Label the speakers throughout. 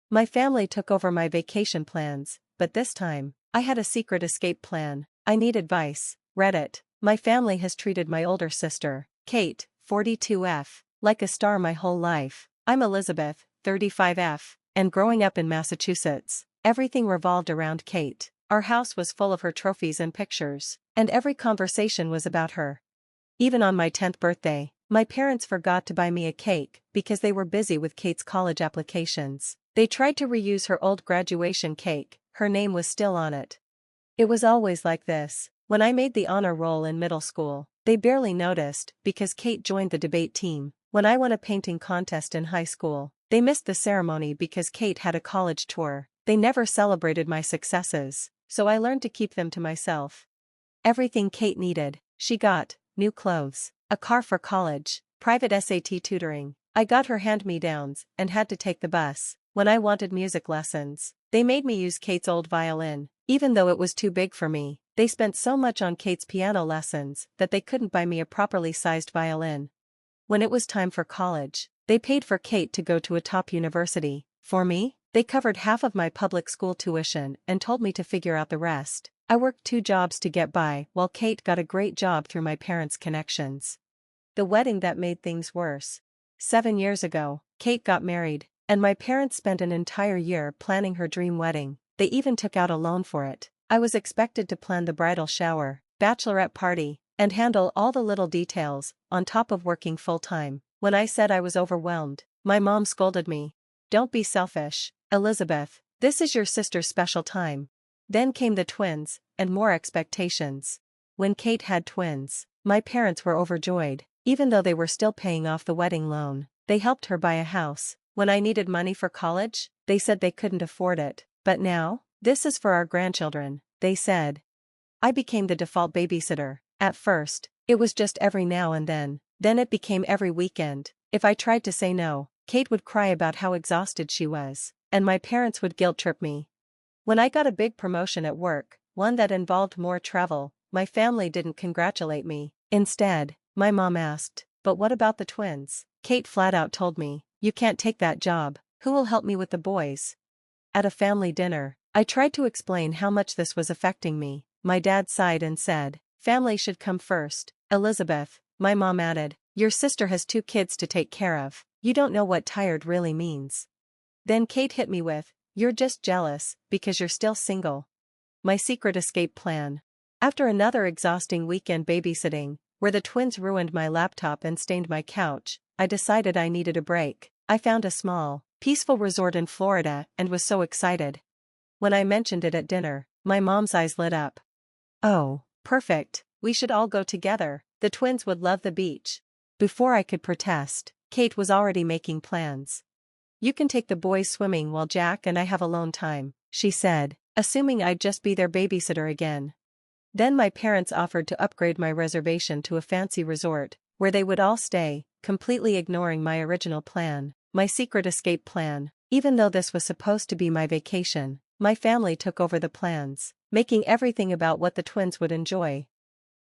Speaker 1: My family took over my vacation plans, but this time, I had a secret escape plan. I need advice. Reddit. My family has treated my older sister, Kate, 42F, like a star my whole life. I'm Elizabeth, 35F, and growing up in Massachusetts, everything revolved around Kate. Our house was full of her trophies and pictures, and every conversation was about her. Even on my 10th birthday, my parents forgot to buy me a cake because they were busy with Kate's college applications. They tried to reuse her old graduation cake, her name was still on it. It was always like this. When I made the honor roll in middle school, they barely noticed because Kate joined the debate team. When I won a painting contest in high school, they missed the ceremony because Kate had a college tour. They never celebrated my successes, so I learned to keep them to myself. Everything Kate needed, she got: new clothes, a car for college, private SAT tutoring. I got her hand-me-downs and had to take the bus. When I wanted music lessons, they made me use Kate's old violin, even though it was too big for me. They spent so much on Kate's piano lessons that they couldn't buy me a properly sized violin. When it was time for college, they paid for Kate to go to a top university. For me, they covered half of my public school tuition and told me to figure out the rest. I worked 2 jobs to get by while Kate got a great job through my parents' connections. The wedding that made things worse. 7 years ago, Kate got married, and my parents spent an entire year planning her dream wedding. They even took out a loan for it. I was expected to plan the bridal shower, bachelorette party, and handle all the little details, on top of working full-time. When I said I was overwhelmed, my mom scolded me. "Don't be selfish, Elizabeth. This is your sister's special time." Then came the twins, and more expectations. When Kate had twins, my parents were overjoyed. Even though they were still paying off the wedding loan, they helped her buy a house. When I needed money for college, they said they couldn't afford it. But now, "This is for our grandchildren," they said. I became the default babysitter. At first, it was just every now and then it became every weekend. If I tried to say no, Kate would cry about how exhausted she was, and my parents would guilt-trip me. When I got a big promotion at work, one that involved more travel, my family didn't congratulate me. Instead, my mom asked, "But what about the twins?" Kate flat out told me, "You can't take that job. Who will help me with the boys?" At a family dinner, I tried to explain how much this was affecting me. My dad sighed and said, "Family should come first, Elizabeth." My mom added, "Your sister has 2 kids to take care of. You don't know what tired really means." Then Kate hit me with, "You're just jealous because you're still single." My secret escape plan. After another exhausting weekend babysitting, where the twins ruined my laptop and stained my couch, I decided I needed a break. I found a small, peaceful resort in Florida and was so excited. When I mentioned it at dinner, my mom's eyes lit up. "Oh, perfect, we should all go together. The twins would love the beach." Before I could protest, Kate was already making plans. "You can take the boys swimming while Jack and I have alone time," she said, assuming I'd just be their babysitter again. Then my parents offered to upgrade my reservation to a fancy resort, where they would all stay, completely ignoring my original plan, my secret escape plan. Even though this was supposed to be my vacation, my family took over the plans, making everything about what the twins would enjoy.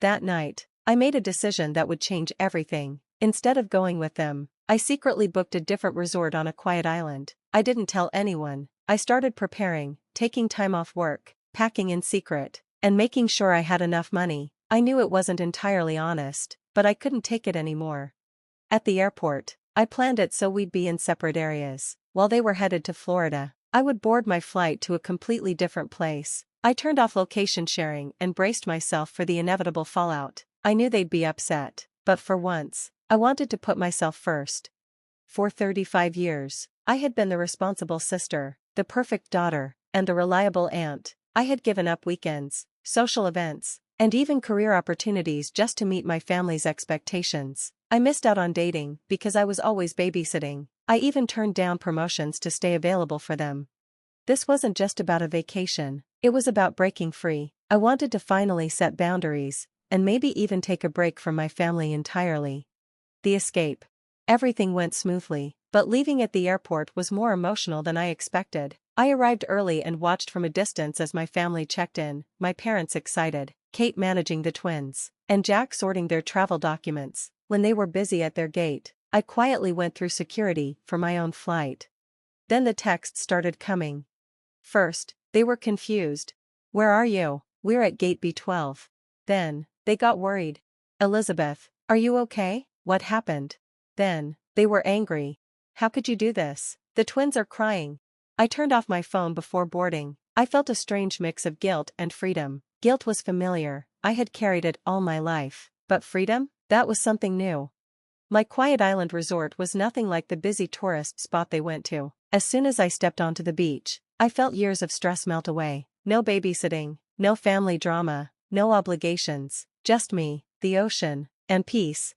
Speaker 1: That night, I made a decision that would change everything. Instead of going with them, I secretly booked a different resort on a quiet island. I didn't tell anyone. I started preparing, taking time off work, packing in secret, and making sure I had enough money. I knew it wasn't entirely honest, but I couldn't take it anymore. At the airport, I planned it so we'd be in separate areas. While they were headed to Florida, I would board my flight to a completely different place. I turned off location sharing and braced myself for the inevitable fallout. I knew they'd be upset, but for once, I wanted to put myself first. For 35 years, I had been the responsible sister, the perfect daughter, and the reliable aunt. I had given up weekends, social events, and even career opportunities just to meet my family's expectations. I missed out on dating because I was always babysitting. I even turned down promotions to stay available for them. This wasn't just about a vacation, it was about breaking free. I wanted to finally set boundaries, and maybe even take a break from my family entirely. The escape. Everything went smoothly, but leaving at the airport was more emotional than I expected. I arrived early and watched from a distance as my family checked in, my parents excited, Kate managing the twins, and Jack sorting their travel documents. When they were busy at their gate, I quietly went through security for my own flight. Then the texts started coming. First, they were confused. "Where are you?" "We're at gate B12. Then, they got worried. "Elizabeth, are you okay? What happened?" Then, they were angry. "How could you do this? The twins are crying." I turned off my phone before boarding. I felt a strange mix of guilt and freedom. Guilt was familiar, I had carried it all my life. But freedom? That was something new. My quiet island resort was nothing like the busy tourist spot they went to. As soon as I stepped onto the beach, I felt years of stress melt away. No babysitting, no family drama, no obligations, just me, the ocean, and peace.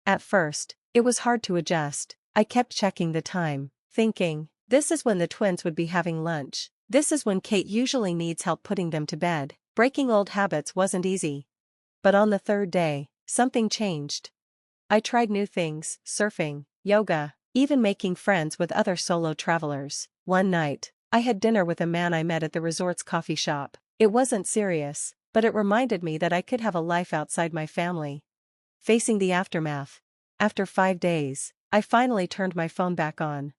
Speaker 1: At first, it was hard to adjust. I kept checking the time, thinking, this is when the twins would be having lunch. This is when Kate usually needs help putting them to bed. Breaking old habits wasn't easy. But on the third day, something changed. I tried new things, surfing, yoga, even making friends with other solo travelers. One night, I had dinner with a man I met at the resort's coffee shop. It wasn't serious, but it reminded me that I could have a life outside my family. Facing the aftermath. After 5 days, I finally turned my phone back on.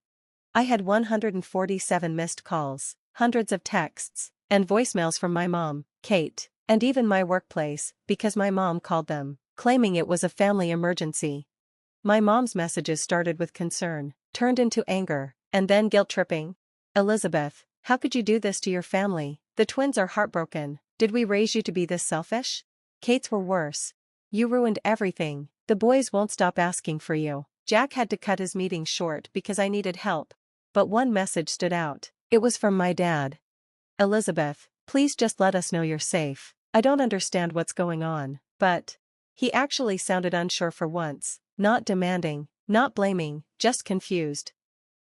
Speaker 1: I had 147 missed calls, hundreds of texts, and voicemails from my mom, Kate, and even my workplace, because my mom called them, claiming it was a family emergency. My mom's messages started with concern, turned into anger, and then guilt-tripping. "Elizabeth, how could you do this to your family? The twins are heartbroken. Did we raise you to be this selfish?" Kate's were worse. "You ruined everything. The boys won't stop asking for you." Jack had to cut his meeting short because I needed help. But one message stood out. It was from my dad. "Elizabeth, please just let us know you're safe. I don't understand what's going on, but..." He actually sounded unsure for once, not demanding, not blaming, just confused.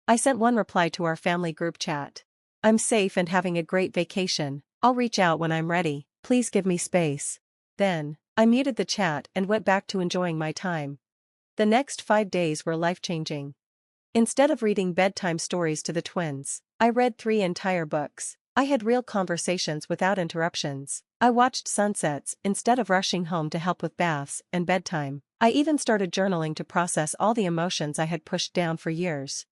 Speaker 1: I sent one reply to our family group chat. "I'm safe and having a great vacation. I'll reach out when I'm ready. Please give me space." Then, I muted the chat and went back to enjoying my time. The next 5 days were life-changing. Instead of reading bedtime stories to the twins, I read 3 entire books. I had real conversations without interruptions. I watched sunsets instead of rushing home to help with baths and bedtime. I even started journaling to process all the emotions I had pushed down for years.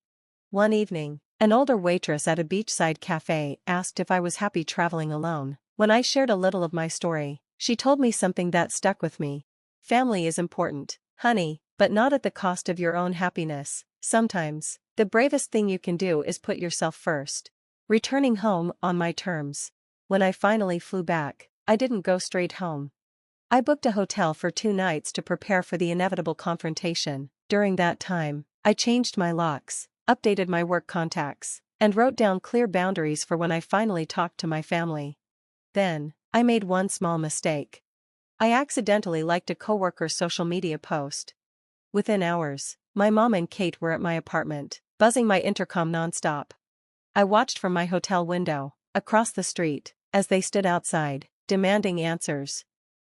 Speaker 1: One evening, an older waitress at a beachside cafe asked if I was happy traveling alone. When I shared a little of my story, she told me something that stuck with me. "Family is important, honey, but not at the cost of your own happiness. Sometimes, the bravest thing you can do is put yourself first." Returning home on my terms. When I finally flew back, I didn't go straight home. I booked a hotel for 2 nights to prepare for the inevitable confrontation. During that time, I changed my locks, updated my work contacts, and wrote down clear boundaries for when I finally talked to my family. Then, I made one small mistake. I accidentally liked a coworker's social media post. Within hours, my mom and Kate were at my apartment, buzzing my intercom nonstop. I watched from my hotel window, across the street, as they stood outside, demanding answers.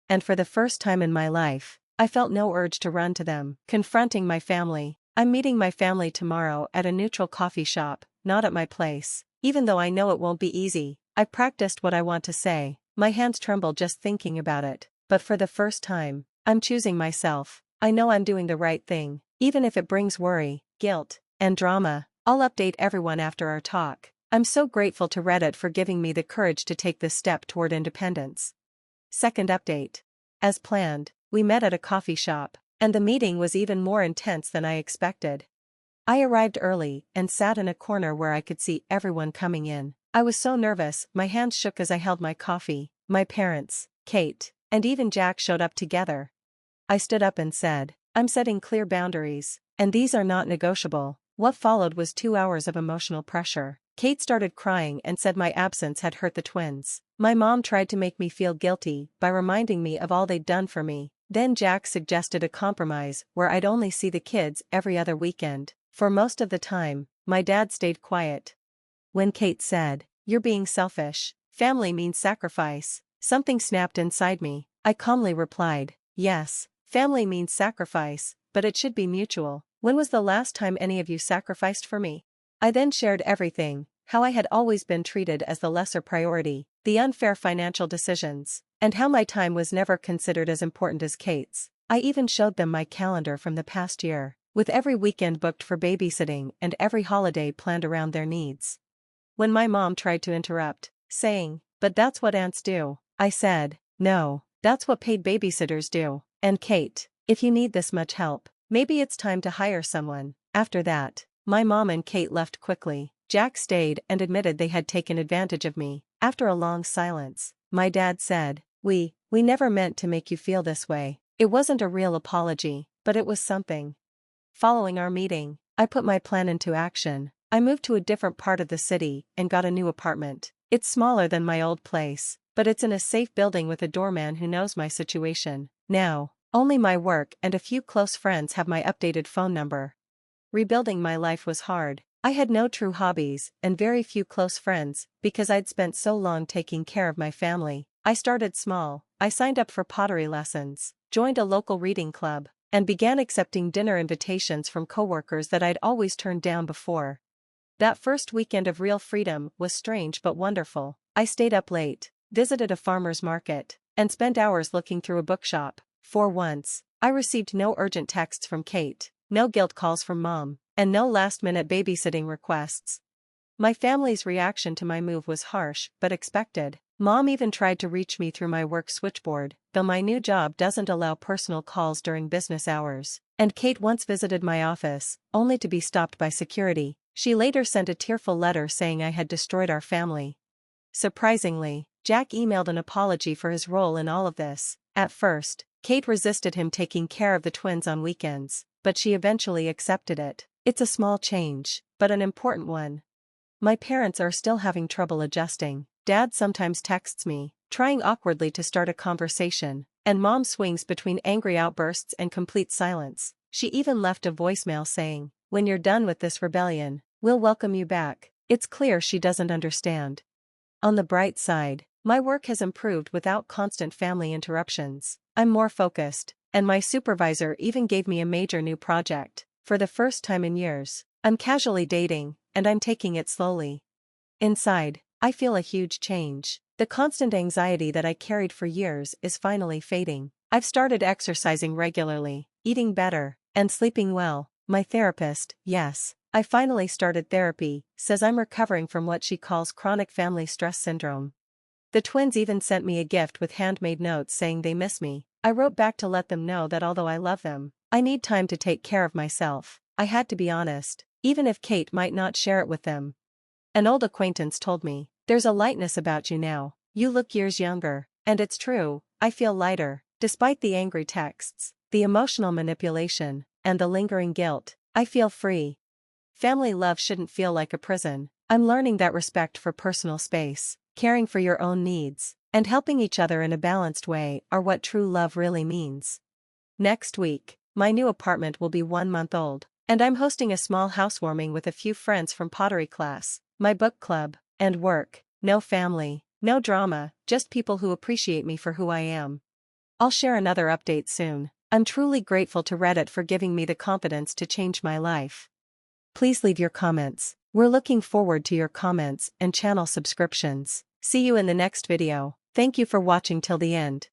Speaker 1: And for the first time in my life, I felt no urge to run to them. Confronting my family. "I'm meeting my family tomorrow at a neutral coffee shop, not at my place. Even though I know it won't be easy, I practiced what I want to say. My hands tremble just thinking about it. But for the first time, I'm choosing myself. I know I'm doing the right thing, even if it brings worry, guilt, and drama. I'll update everyone after our talk. I'm so grateful to Reddit for giving me the courage to take this step toward independence." Second update. As planned, we met at a coffee shop, and the meeting was even more intense than I expected. I arrived early and sat in a corner where I could see everyone coming in. I was so nervous, my hands shook as I held my coffee. My parents, Kate, and even Jack showed up together. I stood up and said, "I'm setting clear boundaries, and these are not negotiable." What followed was 2 hours of emotional pressure. Kate started crying and said my absence had hurt the twins. My mom tried to make me feel guilty by reminding me of all they'd done for me. Then Jack suggested a compromise where I'd only see the kids every other weekend. For most of the time, my dad stayed quiet. When Kate said, "You're being selfish, family means sacrifice," something snapped inside me. I calmly replied, "Yes, family means sacrifice, but it should be mutual. When was the last time any of you sacrificed for me?" I then shared everything, how I had always been treated as the lesser priority, the unfair financial decisions, and how my time was never considered as important as Kate's. I even showed them my calendar from the past year. with every weekend booked for babysitting and every holiday planned around their needs. When my mom tried to interrupt, saying, "But that's what aunts do," I said, "No, that's what paid babysitters do. And Kate, if you need this much help, maybe it's time to hire someone." After that, my mom and Kate left quickly. Jack stayed and admitted they had taken advantage of me. After a long silence, my dad said, We never meant to make you feel this way." It wasn't a real apology, but it was something. Following our meeting, I put my plan into action. I moved to a different part of the city and got a new apartment. It's smaller than my old place, but it's in a safe building with a doorman who knows my situation. Now, only my work and a few close friends have my updated phone number. Rebuilding my life was hard. I had no true hobbies and very few close friends because I'd spent so long taking care of my family. I started small. I signed up for pottery lessons, joined a local reading club, and began accepting dinner invitations from coworkers that I'd always turned down before. That first weekend of real freedom was strange but wonderful. I stayed up late, visited a farmer's market, and spent hours looking through a bookshop. For once, I received no urgent texts from Kate, no guilt calls from Mom, and no last-minute babysitting requests. My family's reaction to my move was harsh but expected. Mom even tried to reach me through my work switchboard, though my new job doesn't allow personal calls during business hours. And Kate once visited my office, only to be stopped by security. She later sent a tearful letter saying I had destroyed our family. Surprisingly, Jack emailed an apology for his role in all of this. At first, Kate resisted him taking care of the twins on weekends, but she eventually accepted it. It's a small change, but an important one. My parents are still having trouble adjusting. Dad sometimes texts me, trying awkwardly to start a conversation, and Mom swings between angry outbursts and complete silence. She even left a voicemail saying, "When you're done with this rebellion, we'll welcome you back." It's clear she doesn't understand. On the bright side, my work has improved without constant family interruptions. I'm more focused, and my supervisor even gave me a major new project. For the first time in years, I'm casually dating, and I'm taking it slowly. Inside, I feel a huge change. The constant anxiety that I carried for years is finally fading. I've started exercising regularly, eating better, and sleeping well. My therapist, yes, I finally started therapy, says I'm recovering from what she calls chronic family stress syndrome. The twins even sent me a gift with handmade notes saying they miss me. I wrote back to let them know that although I love them, I need time to take care of myself. I had to be honest, even if Kate might not share it with them. An old acquaintance told me, "There's a lightness about you now. You look years younger." And it's true, I feel lighter. Despite the angry texts, the emotional manipulation, and the lingering guilt, I feel free. Family love shouldn't feel like a prison. I'm learning that respect for personal space, caring for your own needs, and helping each other in a balanced way are what true love really means. Next week, my new apartment will be 1 month old, and I'm hosting a small housewarming with a few friends from pottery class, my book club, and work. No family, no drama, just people who appreciate me for who I am. I'll share another update soon. I'm truly grateful to Reddit for giving me the confidence to change my life. Please leave your comments. We're looking forward to your comments and channel subscriptions. See you in the next video. Thank you for watching till the end.